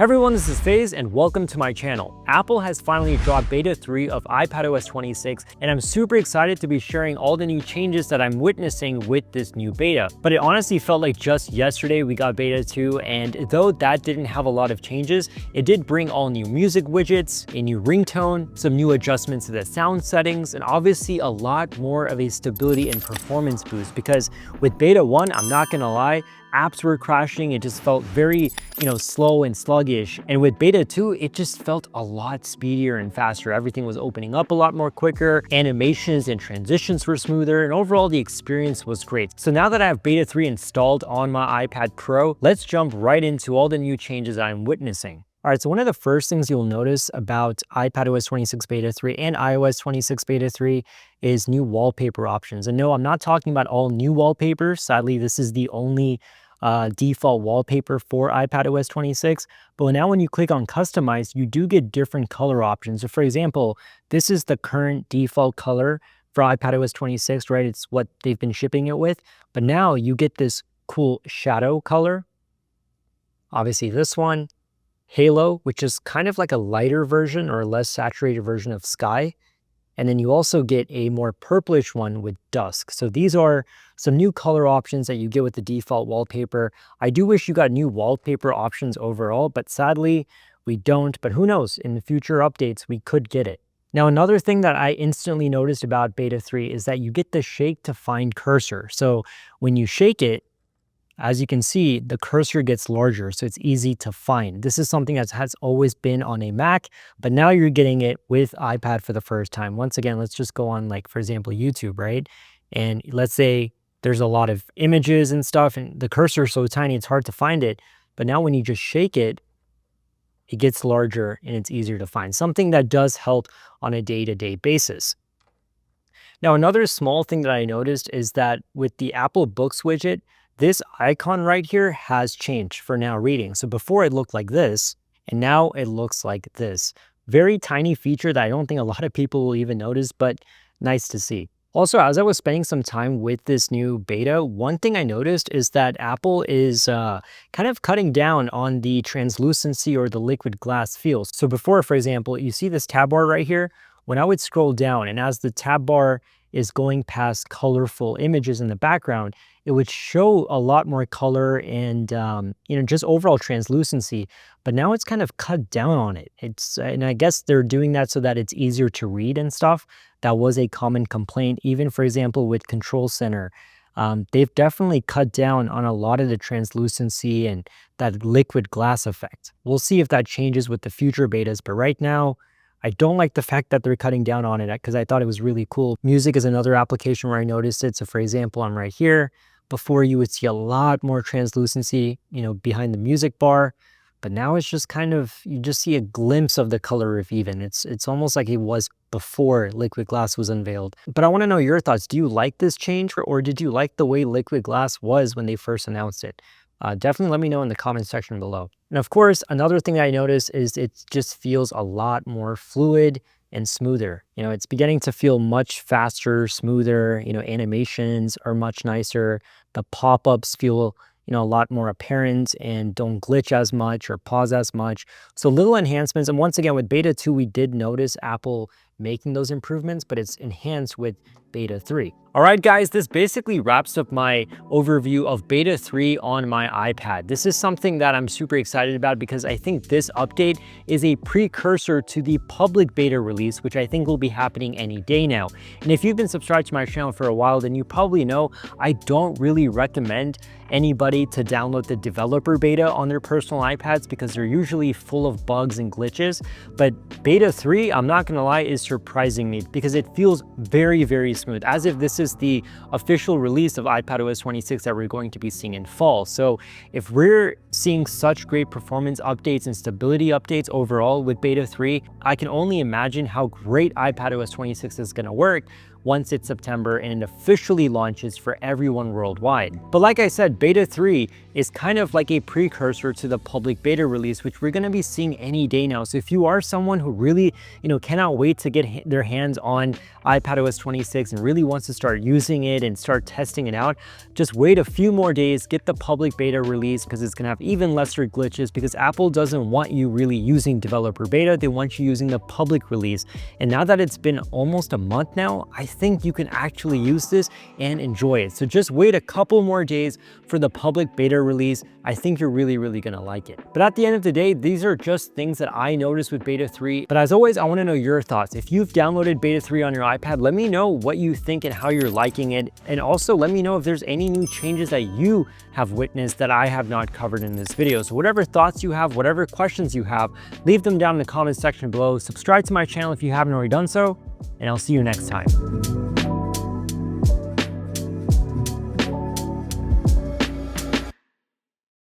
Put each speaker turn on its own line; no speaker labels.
Hey everyone, this is Faiz and welcome to my channel. Apple has finally dropped beta 3 of iPadOS 26 and I'm super excited to be sharing all the new changes that I'm witnessing with this new beta. But it honestly felt like just yesterday we got beta 2, and though that didn't have a lot of changes, it did bring all new music widgets, a new ringtone, some new adjustments to the sound settings, and obviously a lot more of a stability and performance boost, because with beta 1, I'm not gonna lie, apps were crashing. It just felt very, slow and sluggish. And with beta 2, it just felt a lot speedier and faster. Everything was opening up a lot more quicker. Animations and transitions were smoother, and overall the experience was great. So now that I have beta 3 installed on my iPad Pro, let's jump right into all the new changes I'm witnessing. All right, so one of the first things you'll notice about iPadOS 26 Beta 3 and iOS 26 Beta 3 is new wallpaper options. And no, I'm not talking about all new wallpapers. Sadly, this is the only default wallpaper for iPadOS 26. But now when you click on Customize, you do get different color options. So for example, this is the current default color for iPadOS 26, right? It's what they've been shipping it with. But now you get this cool shadow color. Obviously this one. Halo, which is kind of like a lighter version or a less saturated version of sky. And then you also get a more purplish one with dusk. So these are some new color options that you get with the default wallpaper. I do wish you got new wallpaper options overall, but sadly we don't. But who knows, in the future updates, we could get it. Now, another thing that I instantly noticed about beta 3 is that you get the shake to find cursor. So when you shake it, as you can see, the cursor gets larger, so it's easy to find. This is something that has always been on a Mac, but now you're getting it with iPad for the first time. Once again, let's just go on, like, for example, YouTube, right? And let's say there's a lot of images and stuff, and the cursor is so tiny, it's hard to find it. But now when you just shake it, it gets larger and it's easier to find. Something that does help on a day-to-day basis. Now, another small thing that I noticed is that with the Apple Books widget, this icon right here has changed for now reading. So before it looked like this, and now it looks like this. Very tiny feature that I don't think a lot of people will even notice, but nice to see. Also, as I was spending some time with this new beta, one thing I noticed is that Apple is kind of cutting down on the translucency or the liquid glass feel. So before, for example, you see this tab bar right here. When I would scroll down, and as the tab bar is going past colorful images in the background, it would show a lot more color and just overall translucency. But now it's kind of cut down on it. And I guess they're doing that so that it's easier to read and stuff. That was a common complaint, even for example with Control Center. They've definitely cut down on a lot of the translucency and that liquid glass effect. We'll see if that changes with the future betas, but right now, I don't like the fact that they're cutting down on it because I thought it was really cool. Music is another application where I noticed it. So for example, I'm right here. Before you would see a lot more translucency, behind the music bar, but now it's just kind of, you just see a glimpse of the color if even. It's almost like it was before liquid glass was unveiled. But I want to know your thoughts. Do you like this change, or did you like the way liquid glass was when they first announced it? Definitely let me know in the comment section below. And of course, another thing I noticed is it just feels a lot more fluid and smoother. It's beginning to feel much faster, smoother. Animations are much nicer. The pop-ups feel a lot more apparent and don't glitch as much or pause as much. So little enhancements. And once again, with beta 2, we did notice Apple making those improvements, but it's enhanced with beta 3. All right, guys, this basically wraps up my overview of beta 3 on my iPad. This is something that I'm super excited about because I think this update is a precursor to the public beta release, which I think will be happening any day now. And if you've been subscribed to my channel for a while, then you probably know I don't really recommend anybody to download the developer beta on their personal iPads because they're usually full of bugs and glitches. But beta 3, I'm not gonna lie, is surprising me because it feels very, very smooth, as if this is the official release of iPadOS 26 that we're going to be seeing in fall. So if we're seeing such great performance updates and stability updates overall with beta 3, I can only imagine how great iPadOS 26 is gonna work once it's September and it officially launches for everyone worldwide. But like I said, beta 3 is kind of like a precursor to the public beta release, which we're going to be seeing any day now. So if you are someone who really, cannot wait to get their hands on iPadOS 26 and really wants to start using it and start testing it out, just wait a few more days, get the public beta release, because it's going to have even lesser glitches, because Apple doesn't want you really using developer beta. They want you using the public release. And now that it's been almost a month now, I think you can actually use this and enjoy it. So just wait a couple more days for the public beta release. I think you're really going to like it. But at the end of the day, these are just things that I noticed with beta 3. But as always, I want to know your thoughts. If you've downloaded beta 3 on your iPad, let me know what you think and how you're liking it. And also let me know if there's any new changes that you have witnessed that I have not covered in this video. So whatever thoughts you have, whatever questions you have, leave them down in the comments section below. Subscribe to my channel if you haven't already done so, and I'll see you next time.